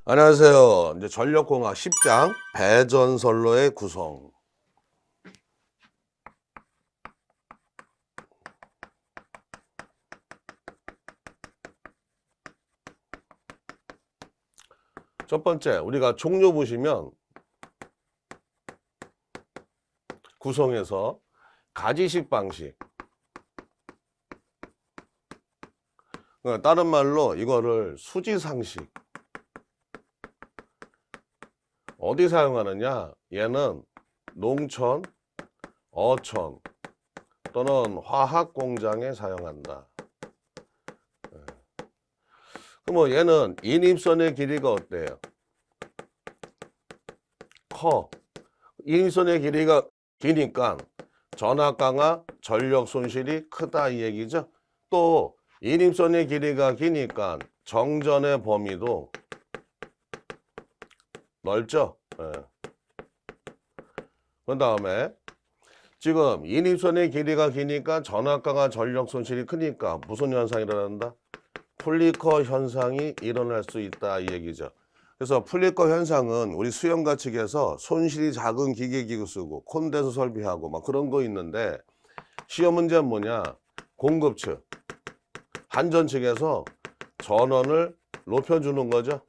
안녕하세요. 이제 전력공학 10장 배전선로의 구성. 첫 번째, 우리가 종료 보시면 구성에서 가지식 방식. 그러니까 다른 말로 이거를 수지상식. 어디 사용하느냐? 얘는 농촌, 어촌 또는 화학 공장에 사용한다. 그럼 얘는 인입선의 길이가 어때요? 커. 인입선의 길이가 기니까 전압 강화, 전력 손실이 크다 이 얘기죠. 또 인입선의 길이가 기니까 정전의 범위도 넓죠. 그 다음에 지금 인입선의 길이가 기니까 전압 강화, 전력 손실이 크니까 무슨 현상이 일어난다? 플리커 현상이 일어날 수 있다 이 얘기죠. 그래서 플리커 현상은 우리 수영과 측에서 손실이 작은 기계기구 쓰고 콘덴서 설비하고 막 그런 거 있는데, 시험 문제는 뭐냐? 공급 측, 한전 측에서 전원을 높여주는 거죠.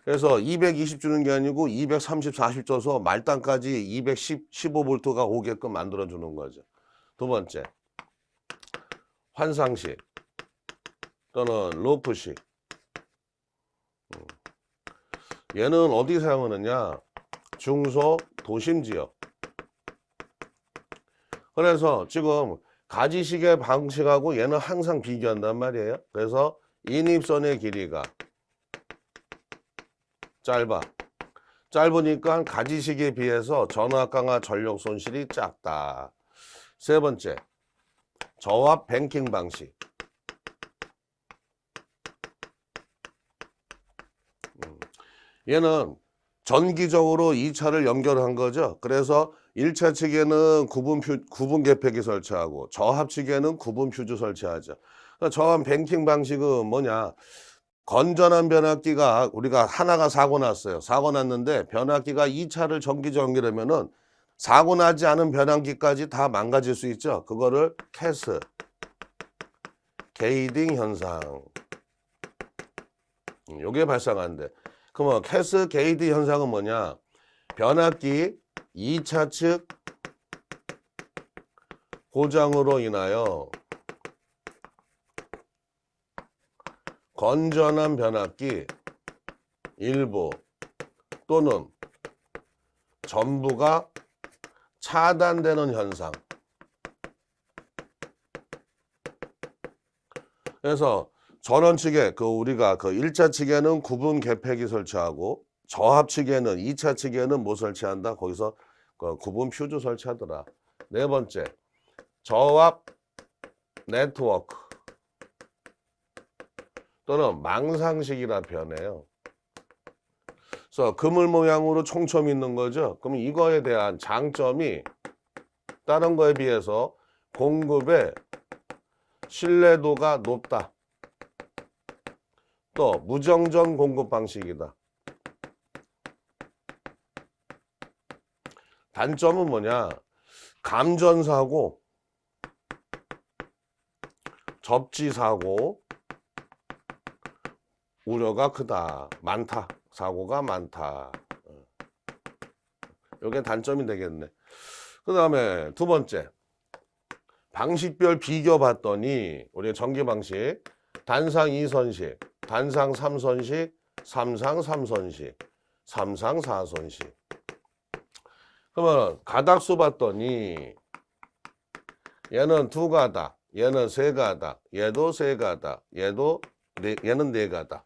그래서 220 주는 게 아니고 230, 40 줘서 말단까지 210, 15V가 오게끔 만들어주는 거죠. 두 번째, 환상식 또는 로프식. 얘는 어디 사용하느냐? 중소 도심 지역. 그래서 지금 가지식의 방식하고 얘는 항상 비교한단 말이에요. 그래서 인입선의 길이가 짧으니까 가지식에 비해서 전압 강화 전력 손실이 작다. 세 번째, 저압 뱅킹 방식. 얘는 전기적으로 2차를 연결한 거죠. 그래서 1차 측에는 구분 개폐기 설치하고 저압 측에는 구분 퓨즈 설치하죠. 그러니까 저압 뱅킹 방식은 뭐냐? 건전한 변압기가 우리가 하나가 사고 났어요. 사고 났는데 변압기가 2차를 전기적 연결하면은 사고 나지 않은 변압기까지 다 망가질 수 있죠. 그거를 캐스 게이딩 현상. 요게 발생한대. 그러면 캐스 게이드 현상은 뭐냐? 변압기 2차 측 고장으로 인하여 건전한 변압기 일부 또는 전부가 차단되는 현상. 그래서 전원 측에 우리가 1차 측에는 구분 개폐기 설치하고 저압 측에는 2차 측에는 뭐 설치한다? 거기서 구분 퓨즈 설치하더라. 네 번째, 저압 네트워크 또는 망상식이라 표현해요. 그래서 그물 모양으로 총점이 있는 거죠. 그럼 이거에 대한 장점이 다른 거에 비해서 공급의 신뢰도가 높다. 또 무정전 공급 방식이다. 단점은 뭐냐? 감전사고, 접지사고 우려가 크다. 많다. 사고가 많다. 이게 단점이 되겠네. 그 다음에 두 번째, 방식별 비교 봤더니 우리 전기 방식 단상 2선식, 단상 3선식, 삼상 3선식, 삼상 4선식. 그러면 가닥수 봤더니 얘는 2가닥, 얘는 3가닥, 얘도 3가닥, 얘는 4가닥.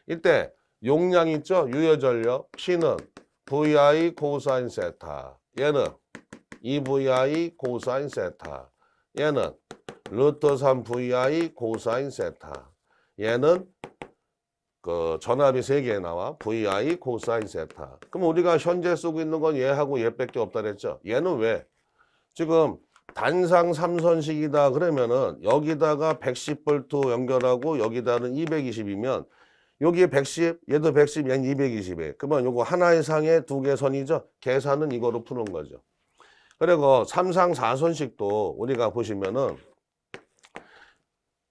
이때 용량 있죠? 유효전력 P는 VI 코사인 세타, 얘는 2VI 코사인 세타, 얘는 루트 3 VI 코사인 세타, 얘는 전압이 3개 나와 VI 코사인 세타. 그럼 우리가 현재 쓰고 있는 건 얘하고 얘밖에 없다 그랬죠. 얘는 왜? 지금 단상 3선식이다 그러면은 여기다가 110V 연결하고 여기다는 220이면 여기에 110, 얘도 110, 얘는 220이에요. 그러면 요거 하나 이상의 두 개 선이죠. 계산은 이거로 푸는 거죠. 그리고 3상 4선식도 우리가 보시면은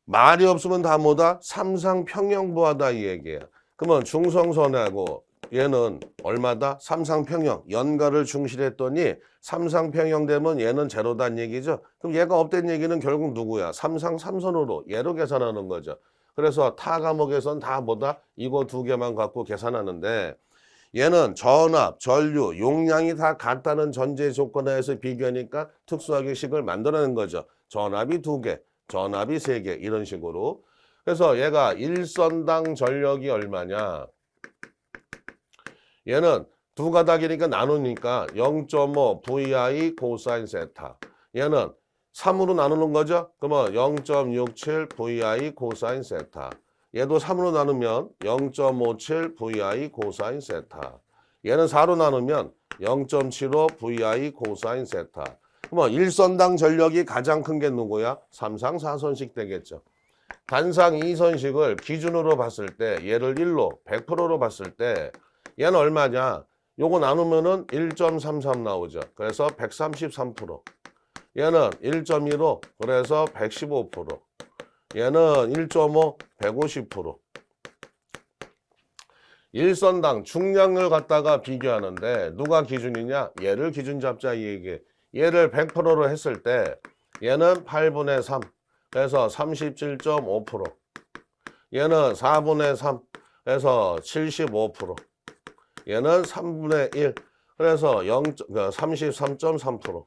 말이 없으면 다 뭐다? 3상 평형부하다 이 얘기예요. 그러면 중성선하고 얘는 얼마다? 3상 평형. 연가를 중실했더니 3상 평형 되면 얘는 제로다는 얘기죠. 그럼 얘가 없다는 얘기는 결국 누구야? 3상 3선으로 얘로 계산하는 거죠. 그래서 타 과목에선 다 뭐다? 이거 두 개만 갖고 계산하는데 얘는 전압, 전류, 용량이 다 같다는 전제 조건하에서 비교하니까 특수하게식을 만들어낸 거죠. 전압이 두 개, 전압이 세 개 이런 식으로. 그래서 얘가 일선당 전력이 얼마냐? 얘는 두 가닥이니까 나누니까 0.5 VI 코사인 세타. 얘는 3으로 나누는 거죠. 그러면 0.67 VI 코사인 세타. 얘도 3으로 나누면 0.57 VI 코사인 세타. 얘는 4로 나누면 0.75 VI 코사인 세타. 그러면 일선당 전력이 가장 큰 게 누구야? 3상 4선식 되겠죠. 단상 2선식을 기준으로 봤을 때 얘를 1로 100%로 봤을 때 얘는 얼마냐? 요거 나누면은 1.33 나오죠. 그래서 133%. 얘는 1.15 그래서 115%. 얘는 1.5 150%. 일선당 중량을 갖다가 비교하는데 누가 기준이냐? 얘를 기준 잡자 이 얘기. 얘를 100%로 했을 때 얘는 8분의 3 그래서 37.5%. 얘는 4분의 3 그래서 75%. 얘는 3분의 1 그래서 33.3%.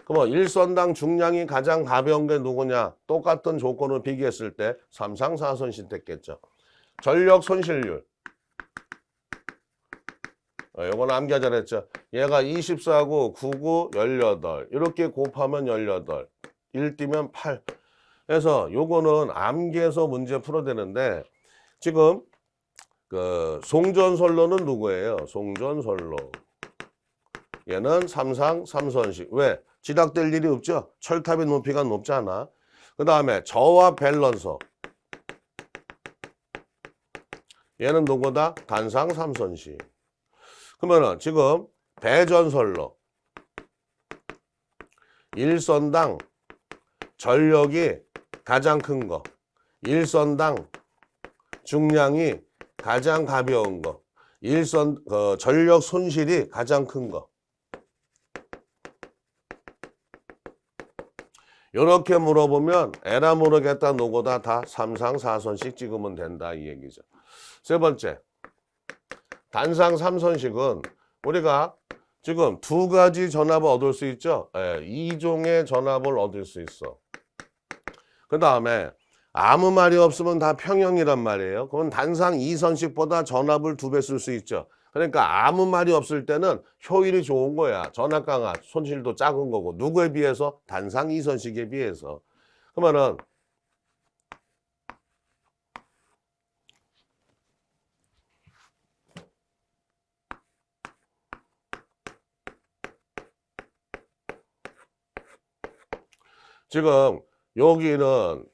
그러면 일선당 중량이 가장 가벼운 게 누구냐? 똑같은 조건을 비교했을 때 3상 4선식 됐겠죠. 전력 손실률. 요건 암기하 잘했죠. 얘가 24고 99, 18 이렇게 곱하면 18 1 띄면 8. 그래서 요거는 암기해서 문제 풀어야 되는데 지금 그 송전선로는 누구예요? 송전선로. 얘는 3상 3선식. 왜? 지닥될 일이 없죠. 철탑의 높이가 높잖아. 그 다음에 저와 밸런서. 얘는 누구다? 단상 3선식. 그러면은 지금 대전선로. 일선당 전력이 가장 큰 거. 일선당 중량이 가장 가벼운 거. 전력 손실이 가장 큰 거. 이렇게 물어보면 에라 모르겠다 노고다 다 3상 4선식 찍으면 된다 이 얘기죠. 세 번째. 단상 3선식은 우리가 지금 두 가지 전압을 얻을 수 있죠. 2종의 전압을 얻을 수 있어. 그 다음에 아무 말이 없으면 다 평형이란 말이에요. 그건 단상 2선식보다 전압을 2배 쓸 수 있죠. 그러니까 아무 말이 없을 때는 효율이 좋은 거야. 전압 강화, 손실도 작은 거고. 누구에 비해서? 단상 2선식에 비해서. 그러면은 지금 여기는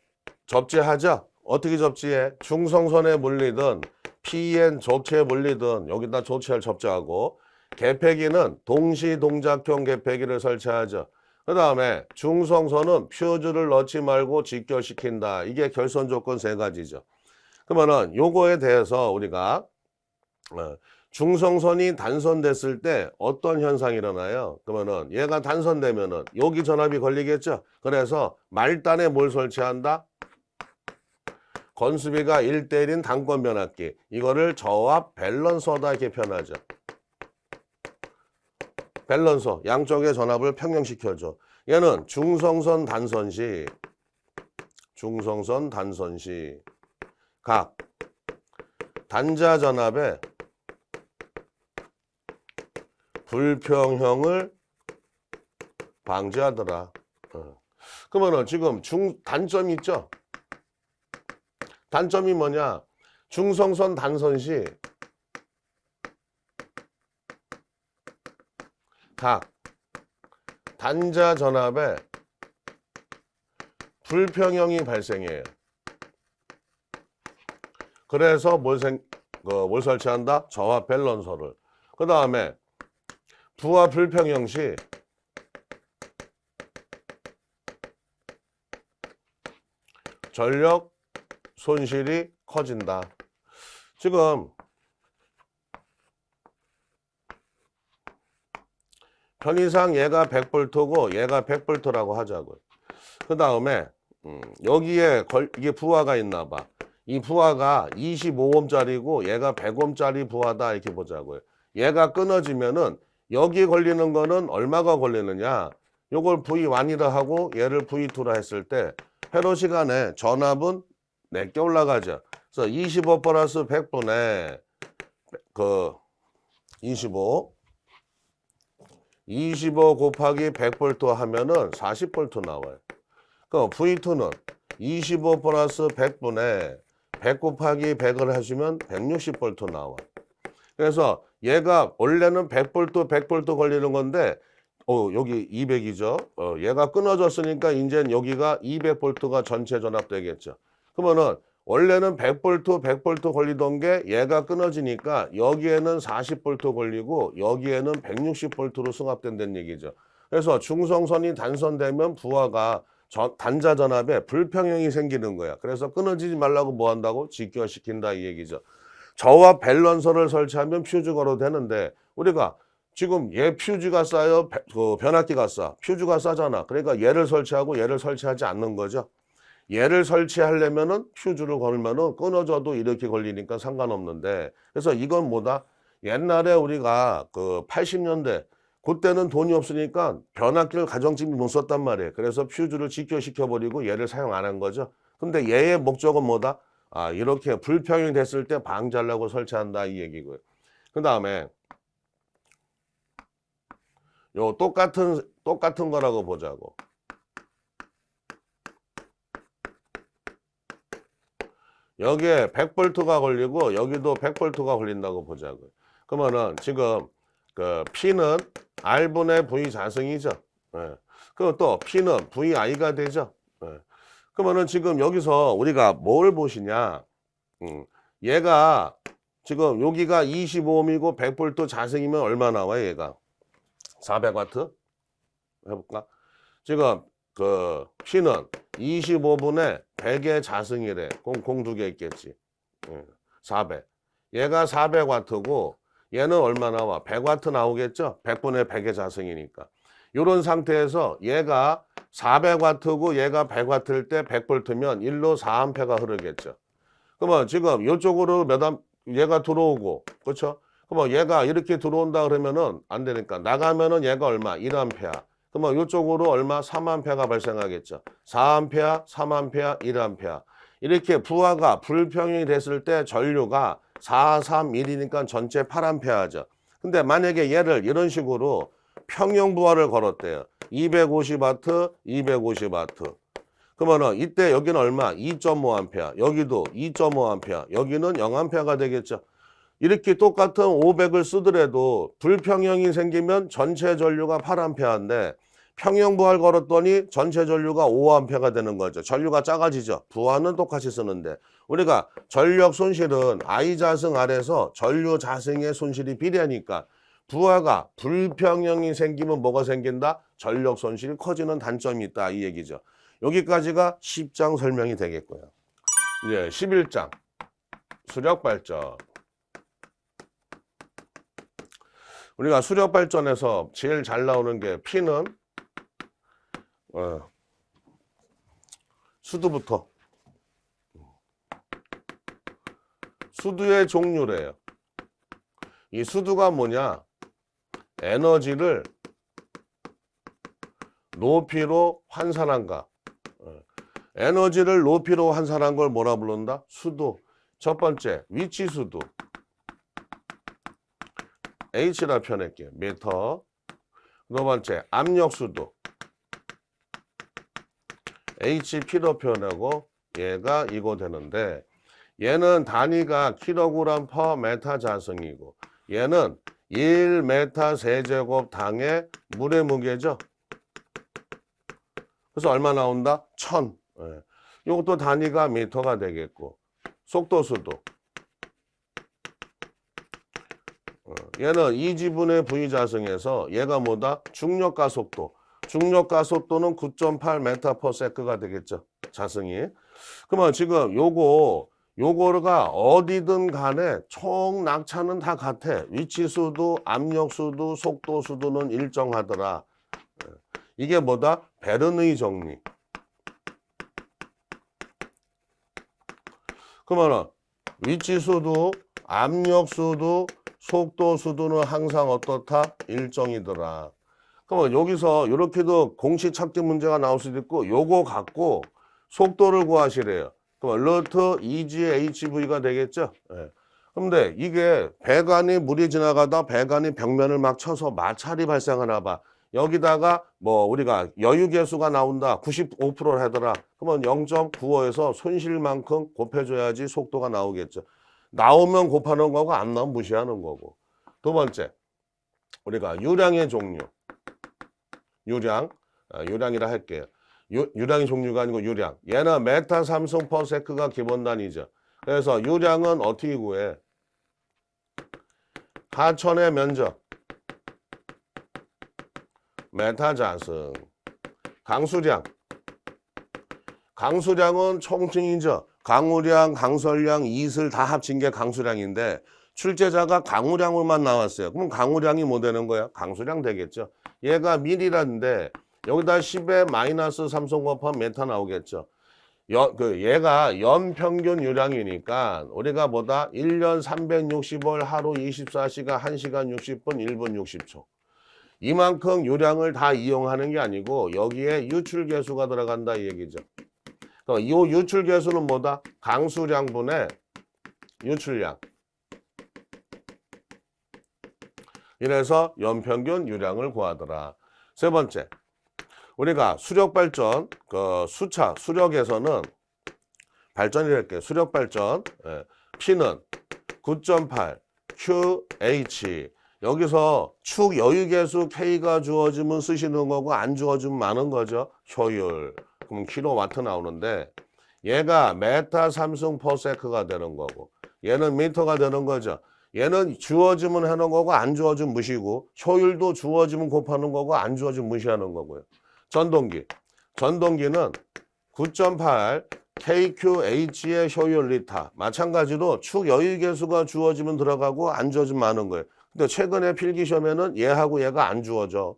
접지하죠? 어떻게 접지해? 중성선에 물리든 PN 조체에 물리든 여기다 조체를 접지하고 개폐기는 동시동작형 개폐기를 설치하죠. 그 다음에 중성선은 퓨즈를 넣지 말고 직결시킨다. 이게 결선 조건 세 가지죠. 그러면은 요거에 대해서 우리가 중성선이 단선됐을 때 어떤 현상이 일어나요? 그러면은 얘가 단선되면은 여기 전압이 걸리겠죠? 그래서 말단에 뭘 설치한다? 건수비가 1대1인 단권 변압기. 이거를 저압 밸런서다 이렇게 표현하죠. 밸런서. 양쪽의 전압을 평형시켜줘. 얘는 중성선 단선시. 중성선 단선시. 각 단자 전압의 불평형을 방지하더라. 그러면은 지금 단점이 있죠? 단점이 뭐냐? 중성선 단선시 각 단자 전압에 불평형이 발생해요. 그래서 뭘 설치한다? 저하 밸런서를. 그 다음에 부하 불평형 시 전력 손실이 커진다. 지금 편의상 얘가 100V고 얘가 100V라고 하자고요. 그 다음에 여기에 이게 부하가 있나 봐. 이 부하가 25옴짜리고 얘가 100옴짜리 부하다 이렇게 보자고요. 얘가 끊어지면은 여기에 걸리는 거는 얼마가 걸리느냐. 요걸 V1이라 하고 얘를 V2라 했을 때 회로 시간에 전압은 내게 올라가죠. 그래서 25 플러스 100분의 25 곱하기 100V 하면은 40V 나와요. 그럼 V2는 25 플러스 100분의 100 곱하기 100을 하시면 160V 나와. 그래서 얘가 원래는 100V 걸리는 건데 여기 200이죠. 얘가 끊어졌으니까 이제 여기가 200V가 전체 전압되겠죠. 그러면은 원래는 100V 걸리던 게 얘가 끊어지니까 여기에는 40V 걸리고 여기에는 160V로 승합된다는 얘기죠. 그래서 중성선이 단선되면 부하가 단자 전압에 불평형이 생기는 거야. 그래서 끊어지지 말라고 뭐 한다고? 직결시킨다 이 얘기죠. 저하 밸런서를 설치하면 퓨즈가로 되는데 우리가 지금 얘 퓨즈가 싸요? 변압기가 싸? 퓨즈가 싸잖아. 그러니까 얘를 설치하고 얘를 설치하지 않는 거죠. 얘를 설치하려면은 퓨즈를 걸면은 끊어져도 이렇게 걸리니까 상관없는데 그래서 이건 뭐다? 옛날에 우리가 80년대 그때는 돈이 없으니까 변압기를 가정집이 못 썼단 말이에요. 그래서 퓨즈를 직결시켜버리고 얘를 사용 안 한 거죠. 근데 얘의 목적은 뭐다? 이렇게 불평형이 됐을 때 방지하려고 설치한다 이 얘기고요. 그 다음에 요 똑같은 거라고 보자고. 여기에 100V가 걸리고 여기도 100V가 걸린다고 보자고요. 그러면은 지금 P는 R분의 V 자승이죠. 예. 그리고 또 P는 VI가 되죠. 예. 그러면은 지금 여기서 우리가 뭘 보시냐. 얘가 지금 여기가 25옴이고 100V 자승이면 얼마 나와요 얘가? 400W? 해볼까? 지금 P는 25분의 100의 자승이래. 공 두 개 있겠지. 400. 얘가 400W고 얘는 얼마 나와? 100W 나오겠죠? 100분의 100의 자승이니까. 이런 상태에서 얘가 400W고 얘가 100W일 때 100V면 1로 4A가 흐르겠죠. 그러면 지금 이쪽으로 얘가 들어오고, 그렇죠? 그러면 얘가 이렇게 들어온다 그러면은 안 되니까 나가면은 얘가 얼마? 1A. 그러면 이쪽으로 얼마? 3A가 발생하겠죠. 4A, 3A, 1A. 이렇게 부하가 불평형이 됐을 때 전류가 4, 3, 1이니까 전체 8A죠. 근데 만약에 얘를 이런 식으로 평형 부하를 걸었대요. 250W, 250W. 그러면은 이때 여기는 얼마? 2.5A. 여기도 2.5A. 여기는 0A가 되겠죠. 이렇게 똑같은 500을 쓰더라도 불평형이 생기면 전체 전류가 8A인데 평형 부하를 걸었더니 전체 전류가 5A가 되는 거죠. 전류가 작아지죠. 부하는 똑같이 쓰는데 우리가 전력 손실은 I 자승 R에서 전류 자승의 손실이 비례하니까 부하가 불평형이 생기면 뭐가 생긴다? 전력 손실이 커지는 단점이 있다 이 얘기죠. 여기까지가 10장 설명이 되겠고요. 이제 11장 수력 발전. 우리가 수력 발전에서 제일 잘 나오는 게 P는 수두부터. 수두의 종류래요. 이 수두가 뭐냐? 에너지를 높이로 환산한가. 에너지를 높이로 환산한 걸 뭐라 부른다? 수두. 첫 번째 위치 수두. H라 표현할게요. 미터. 두 번째 압력 수도. HP로 표현하고 얘가 이거 되는데 얘는 단위가 킬로그램 퍼 메타 자승이고 얘는 1메타 세제곱 당의 물의 무게죠. 그래서 얼마 나온다? 1000. 이것도 단위가 미터가 되겠고 속도 수도. 얘는 2지분의 V자승에서 얘가 뭐다? 중력가속도. 중력가속도는 9.8m/s가 되겠죠. 자승이. 그러면 지금 요거가 어디든 간에 총 낙차는 다 같아. 위치수도, 압력수도, 속도수도는 일정하더라. 이게 뭐다? 베른의 정리. 그러면 위치수도, 압력수도, 속도수도는 항상 어떻다? 일정이더라. 그러면 여기서 이렇게도 공식 찾기 문제가 나올 수도 있고 요거 갖고 속도를 구하시래요. 그럼 루트 2GHV가 되겠죠? 예. 근데 이게 배관이 물이 지나가다 배관이 벽면을 막 쳐서 마찰이 발생하나 봐. 여기다가 뭐 우리가 여유계수가 나온다. 95%를 하더라. 그러면 0.95에서 손실만큼 곱해줘야지 속도가 나오겠죠. 나오면 곱하는 거고 안 나오면 무시하는 거고. 두 번째, 우리가 유량의 종류. 유량이라 할게요. 유량의 종류가 아니고 유량. 얘는 메타 삼성 퍼세크가 기본 단위죠. 그래서 유량은 어떻게 구해? 하천의 면적. 메타 자승. 강수량. 강수량은 총칭이죠. 강우량, 강설량, 이슬 다 합친 게 강수량인데 출제자가 강우량으로만 나왔어요. 그럼 강우량이 뭐 되는 거야? 강수량 되겠죠. 얘가 밀이라는데 여기다 10에 마이너스 3성 곱하면 메타 나오겠죠. 얘가 연평균 유량이니까 우리가 뭐다? 1년 365일 하루 24시간 1시간 60분 1분 60초. 이만큼 유량을 다 이용하는 게 아니고 여기에 유출계수가 들어간다 이 얘기죠. 이 유출계수는 뭐다? 강수량분의 유출량. 이래서 연평균 유량을 구하더라. 세 번째, 우리가 수력발전, 수력에서는 발전이랄게요. 수력발전, P는 9.8, QH. 여기서 축 여유계수 K가 주어지면 쓰시는 거고 안 주어지면 많은 거죠. 효율. 그럼 킬로와트 나오는데 얘가 메타 삼성 퍼세크가 되는 거고 얘는 미터가 되는 거죠. 얘는 주어지면 하는 거고 안 주어지면 무시고 효율도 주어지면 곱하는 거고 안 주어지면 무시하는 거고요. 전동기는 9.8 KQH의 효율 리터. 마찬가지로 축 여유계수가 주어지면 들어가고 안 주어지면 많은 거예요. 근데 최근에 필기시험에는 얘하고 얘가 안 주어져.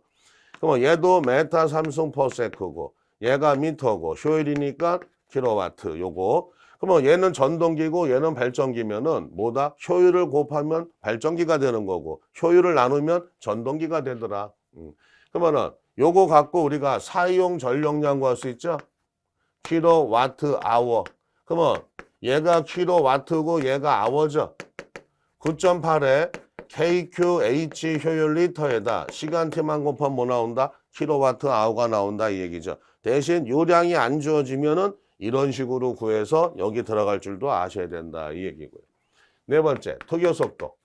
그럼 얘도 메타 삼성 퍼세크고 얘가 미터고 효율이니까 킬로와트 요거. 그러면 얘는 전동기고 얘는 발전기면은 뭐다? 효율을 곱하면 발전기가 되는 거고 효율을 나누면 전동기가 되더라. 그러면은 요거 갖고 우리가 사용 전력량 구할 수 있죠? 킬로와트 아워. 그러면 얘가 킬로와트고 얘가 아워죠. 9.8에 KQH 효율 리터에다 시간티만 곱하면 뭐 나온다? 킬로와트 아워가 나온다 이 얘기죠. 대신 요량이 안 주어지면은 이런 식으로 구해서 여기 들어갈 줄도 아셔야 된다 이 얘기고요. 네 번째, 투교속도.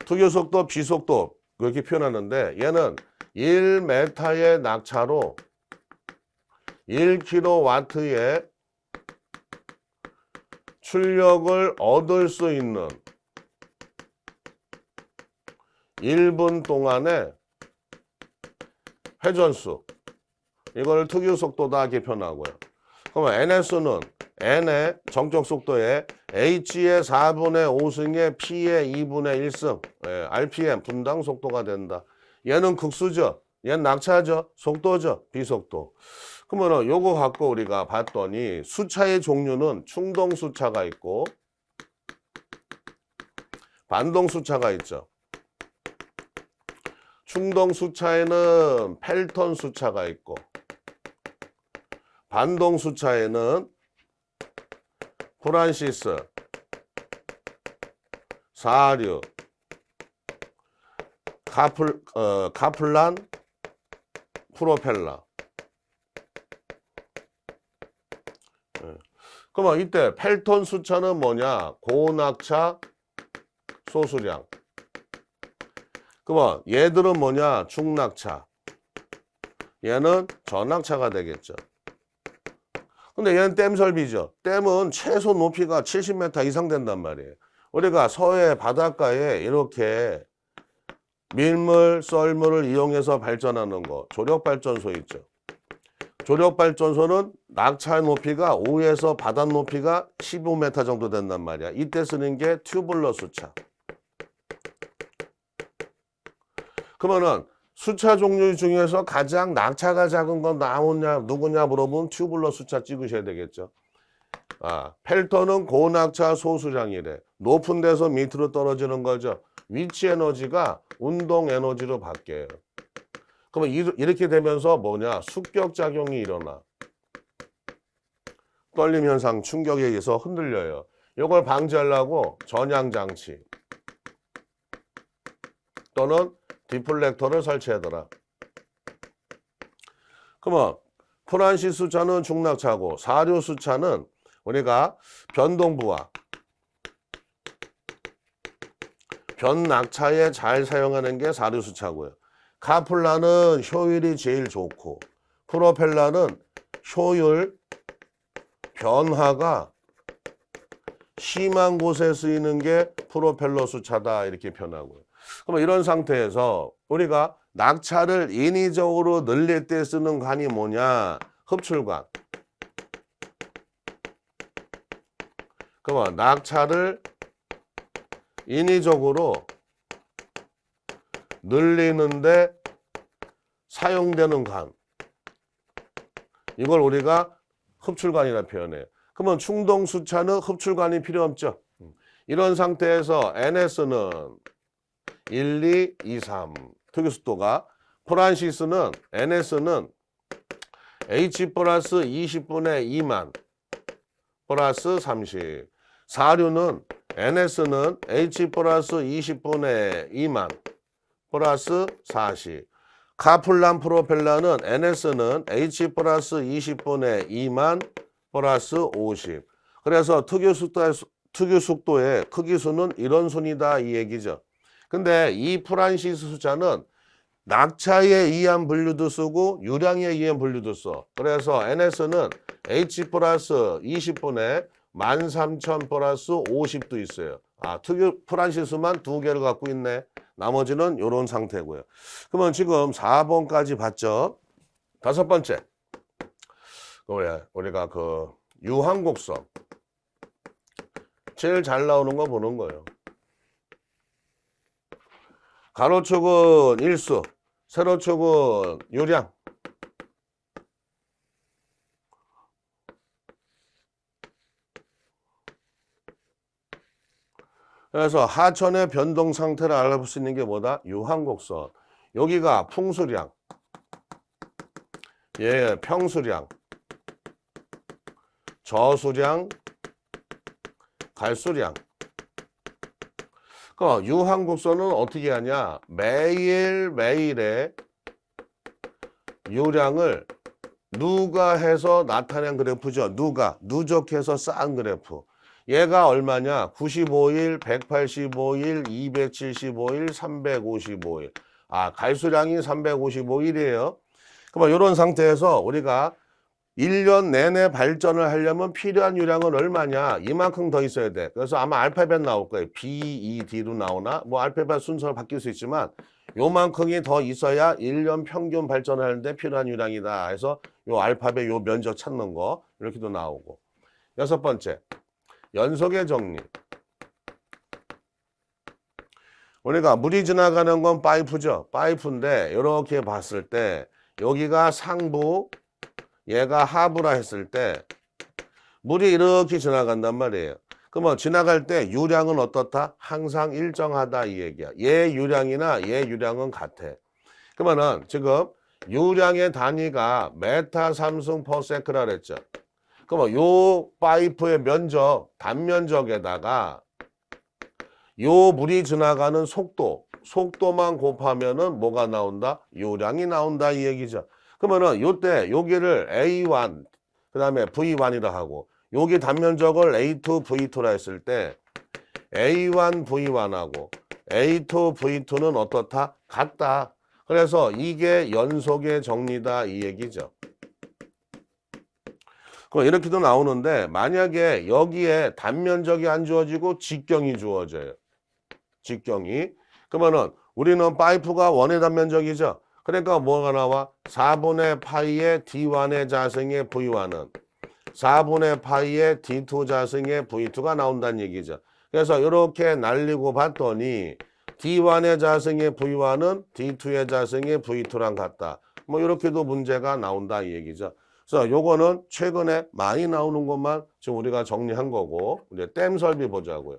투교속도, 비속도 그렇게 표현하는데 얘는 1m의 낙차로 1kW의 출력을 얻을 수 있는 1분 동안의 회전수. 이걸 특유속도다 이렇게 표현하고요. 그러면 NS는 N의 정적 속도에 H의 4분의 5승에 P의 2분의 1승, RPM 분당 속도가 된다. 얘는 극수죠. 얘는 낙차죠. 속도죠. 비속도. 그러면 요거 갖고 우리가 봤더니 수차의 종류는 충동 수차가 있고 반동 수차가 있죠. 충동 수차에는 펠턴 수차가 있고 반동 수차에는 프란시스, 사류, 카플란, 프로펠러. 그러면 이때 펠턴 수차는 뭐냐? 고낙차, 소수량. 그러면 얘들은 뭐냐? 중낙차. 얘는 저낙차가 되겠죠. 근데 얘는 댐 설비죠. 댐은 최소 높이가 70m 이상 된단 말이에요. 우리가 서해 바닷가에 이렇게 밀물, 썰물을 이용해서 발전하는 거, 조력발전소 있죠. 조력발전소는 낙차 높이가 5에서 바닥 높이가 15m 정도 된단 말이야. 이때 쓰는 게 튜블러 수차. 그러면은 수차 종류 중에서 가장 낙차가 작은 건 나오냐 누구냐 물어보면 튜블러 수차 찍으셔야 되겠죠. 펠터는 고낙차 소수량이래. 높은 데서 밑으로 떨어지는 거죠. 위치 에너지가 운동 에너지로 바뀌어요. 그러면 이렇게 되면서 뭐냐? 습격작용이 일어나. 떨림 현상, 충격에 의해서 흔들려요. 이걸 방지하려고 전향장치 또는 디플렉터를 설치하더라. 그러면 프란시스 수차는 중낙차고 사류 수차는 우리가 변동부하, 변낙차에 잘 사용하는 게 사류 수차고요. 카플라는 효율이 제일 좋고 프로펠러는 효율 변화가 심한 곳에 쓰이는 게 프로펠러 수차다 이렇게 표현하고요. 그럼 이런 상태에서 우리가 낙차를 인위적으로 늘릴 때 쓰는 관이 뭐냐? 흡출관. 그러면 낙차를 인위적으로 늘리는데 사용되는 관. 이걸 우리가 흡출관이라 표현해요. 그러면 충동수차는 흡출관이 필요 없죠. 이런 상태에서 NS는 1, 2, 2, 3 특유속도가 프란시스는 NS는 H 플러스 20분의 2만 플러스 30 사류는 NS는 H 플러스 20분의 2만 플러스 40 카플란 프로펠러는 NS는 H 플러스 20분의 2만 플러스 50 그래서 특유속도의 크기수는 이런 순이다 이 얘기죠. 근데 이 프란시스 수차는 낙차에 의한 분류도 쓰고 유량에 의한 분류도 써. 그래서 NS는 H 플러스 20분의 13,000 플러스 50도 있어요. 특유 프란시스만 2개를 갖고 있네. 나머지는 이런 상태고요. 그러면 지금 4번까지 봤죠? 5번째. 우리가 그 유한곡선. 제일 잘 나오는 거 보는 거예요. 가로축은 일수, 세로축은 유량. 그래서 하천의 변동 상태를 알아볼 수 있는 게 뭐다? 유한곡선. 여기가 풍수량, 얘 평수량, 저수량, 갈수량. 그 유한곡선은 어떻게 하냐? 매일매일의 유량을 누가해서 나타낸 그래프죠. 누적해서 쌓은 그래프. 얘가 얼마냐? 95일, 185일, 275일, 355일. 갈수량이 355일이에요. 그러면 이런 상태에서 우리가 1년 내내 발전을 하려면 필요한 유량은 얼마냐? 이만큼 더 있어야 돼. 그래서 아마 알파벳 나올 거예요. B, E, D로 나오나? 뭐 알파벳 순서가 바뀔 수 있지만 요만큼이 더 있어야 1년 평균 발전을 하는데 필요한 유량이다. 해서 요 알파벳 요 면적 찾는 거 이렇게도 나오고. 6번째. 연속의 정리. 우리가 물이 지나가는 건 파이프죠. 파이프인데 이렇게 봤을 때 여기가 상부, 얘가 하부라 했을 때 물이 이렇게 지나간단 말이에요. 그러면 지나갈 때 유량은 어떻다? 항상 일정하다 이 얘기야. 얘 유량이나 얘 유량은 같아. 그러면은 지금 유량의 단위가 메타 삼승 퍼세크라 그랬죠. 그러면 요 파이프의 면적, 단면적에다가 요 물이 지나가는 속도만 곱하면은 뭐가 나온다? 유량이 나온다 이 얘기죠. 그러면은 요때 여기를 A1 그 다음에 V1이라 하고 여기 단면적을 A2 V2라 했을 때 A1 V1하고 A2 V2는 어떻다? 같다. 그래서 이게 연속의 정리다 이 얘기죠. 그럼 이렇게도 나오는데 만약에 여기에 단면적이 안 주어지고 직경이 주어져요. 직경이. 그러면은 우리는 파이프가 원의 단면적이죠. 그러니까 뭐가 나와? 4분의 파이의 D1의 자승의 V1은 4분의 파이의 D2 자승의 V2가 나온다는 얘기죠. 그래서 이렇게 날리고 봤더니 D1의 자승의 V1은 D2의 자승의 V2랑 같다. 뭐 이렇게도 문제가 나온다 이 얘기죠. 그래서 요거는 최근에 많이 나오는 것만 지금 우리가 정리한 거고 이제 댐 설비 보자고요.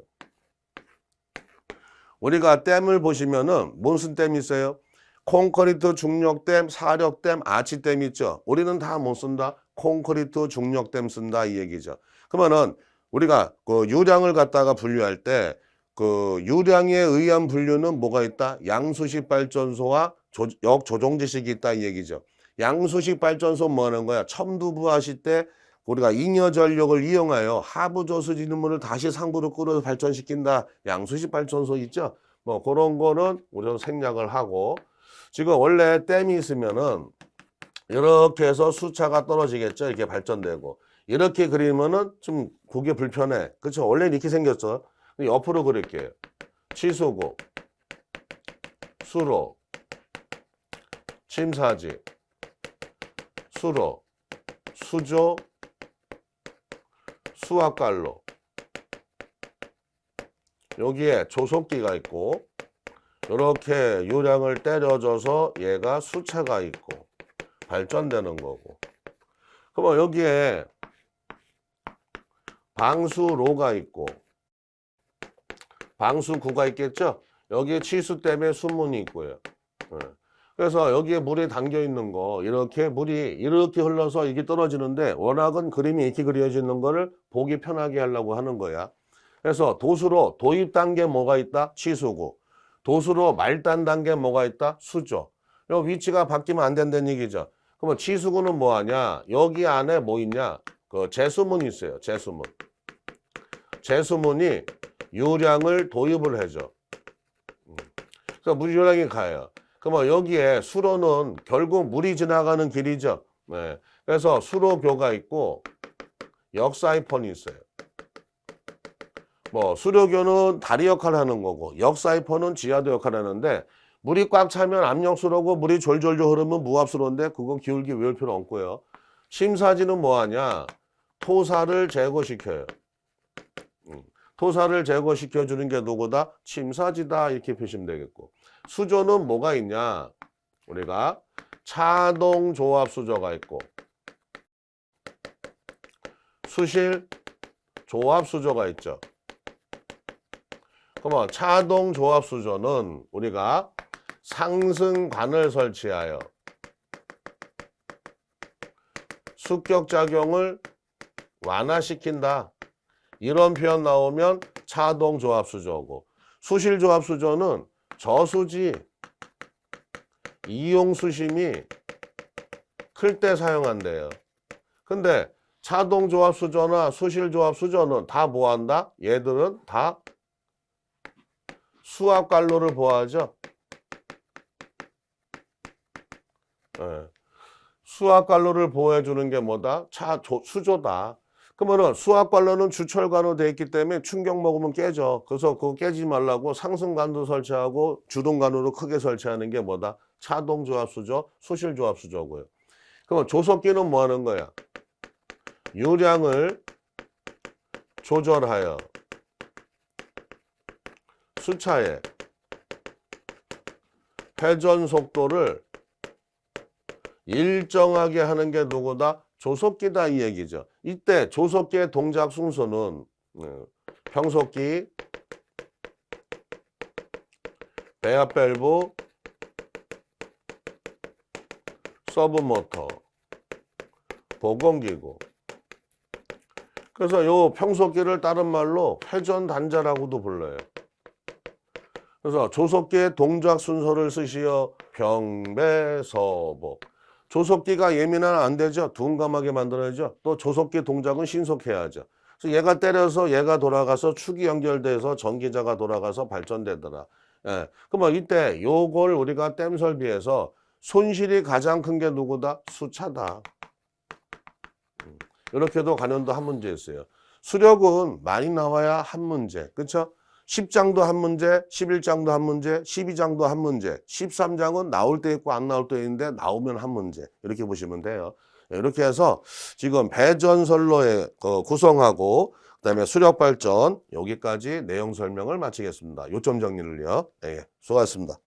우리가 댐을 보시면은 무슨 댐이 있어요? 콘크리트 중력댐, 사력댐, 아치댐 있죠. 우리는 다 못 쓴다. 콘크리트 중력댐 쓴다 이 얘기죠. 그러면은 우리가 그 유량을 갖다가 분류할 때 그 유량에 의한 분류는 뭐가 있다? 양수식 발전소와 역조종지식이 있다 이 얘기죠. 양수식 발전소 뭐 하는 거야? 첨두부 하실 때 우리가 잉여 전력을 이용하여 하부 저수지능물을 다시 상부로 끌어서 발전시킨다. 양수식 발전소 있죠? 뭐 그런 거는 우리는 생략을 하고 지금 원래 댐이 있으면은 이렇게 해서 수차가 떨어지겠죠. 이렇게 발전되고 이렇게 그리면은 좀 보기 불편해. 그렇죠? 원래 이렇게 생겼어. 옆으로 그릴게요. 치수구, 수로, 침사지, 수로, 수조, 수압관로. 여기에 조속기가 있고 이렇게 유량을 때려줘서 얘가 수차가 있고 발전되는 거고. 그러면 여기에 방수로가 있고 방수구가 있겠죠. 여기에 치수 때문에 수문이 있고요. 그래서 여기에 물이 담겨 있는 거 이렇게 물이 이렇게 흘러서 이게 떨어지는데 워낙은 그림이 이렇게 그려지는 거를 보기 편하게 하려고 하는 거야. 그래서 도수로 도입 단계 뭐가 있다? 치수구. 도수로 말단 단계 뭐가 있다? 수조. 요 위치가 바뀌면 안 된다는 얘기죠. 그러면 치수구는 뭐 하냐? 여기 안에 뭐 있냐? 그 제수문이 있어요. 제수문. 제수문이 유량을 도입을 해줘. 그래서 물 유량이 가요. 그러면 여기에 수로는 결국 물이 지나가는 길이죠. 네. 그래서 수로교가 있고 역사이펀이 있어요. 뭐 수로교는 다리 역할을 하는 거고 역사이펀은 지하도 역할을 하는데 물이 꽉 차면 압력수로고 물이 졸졸 흐르면 무압수로인데 그건 기울기 외울 필요 없고요. 심사지는 뭐 하냐? 토사를 제거시켜요. 토사를 제거시켜 주는 게 누구다? 침사지다 이렇게 보시면 되겠고. 수조는 뭐가 있냐? 우리가 차동 조합 수조가 있고 수실 조합 수조가 있죠. 그러면 차동 조합 수조는 우리가 상승관을 설치하여 습격작용을 완화시킨다. 이런 표현 나오면 차동 조합 수조고 수실 조합 수조는 저수지 이용 수심이 클 때 사용한대요. 근데 차동 조합 수조나 수실 조합 수조는 다 뭐 한다? 얘들은 다 수압 관로를 보호하죠. 네. 수압 관로를 보호해 주는 게 뭐다? 수조다. 그러면은 수압 관로는 주철관으로 되어 있기 때문에 충격 먹으면 깨져. 그래서 그거 깨지 말라고 상승관도 설치하고 주동관으로 크게 설치하는 게 뭐다? 차동 조합 수조, 수실 조합 수조고요. 그러면 조속기는 뭐 하는 거야? 유량을 조절하여 수차의 회전 속도를 일정하게 하는 게 누구다? 조속기다 이 얘기죠. 이때 조속기의 동작 순서는 평속기, 배합 밸브, 서브모터, 보건기구. 그래서 요 평속기를 다른 말로 회전 단자라고도 불러요. 그래서 조속기의 동작 순서를 쓰시어 병배서복. 조속기가 예민하면 안 되죠. 둔감하게 만들어야죠. 또 조속기 동작은 신속해야죠. 그래서 얘가 때려서 얘가 돌아가서 축이 연결돼서 전기자가 돌아가서 발전되더라. 예. 그러면 이때 요걸 우리가 댐 설비에서 손실이 가장 큰 게 누구다? 수차다. 이렇게도 간연도 한 문제였어요. 수력은 많이 나와야 한 문제. 그쵸? 10장도 한 문제, 11장도 한 문제, 12장도 한 문제, 13장은 나올 때 있고 안 나올 때 있는데 나오면 한 문제. 이렇게 보시면 돼요. 이렇게 해서 지금 배전선로의 구성하고 그다음에 수력 발전 여기까지 내용 설명을 마치겠습니다. 요점 정리를요. 네, 수고하셨습니다.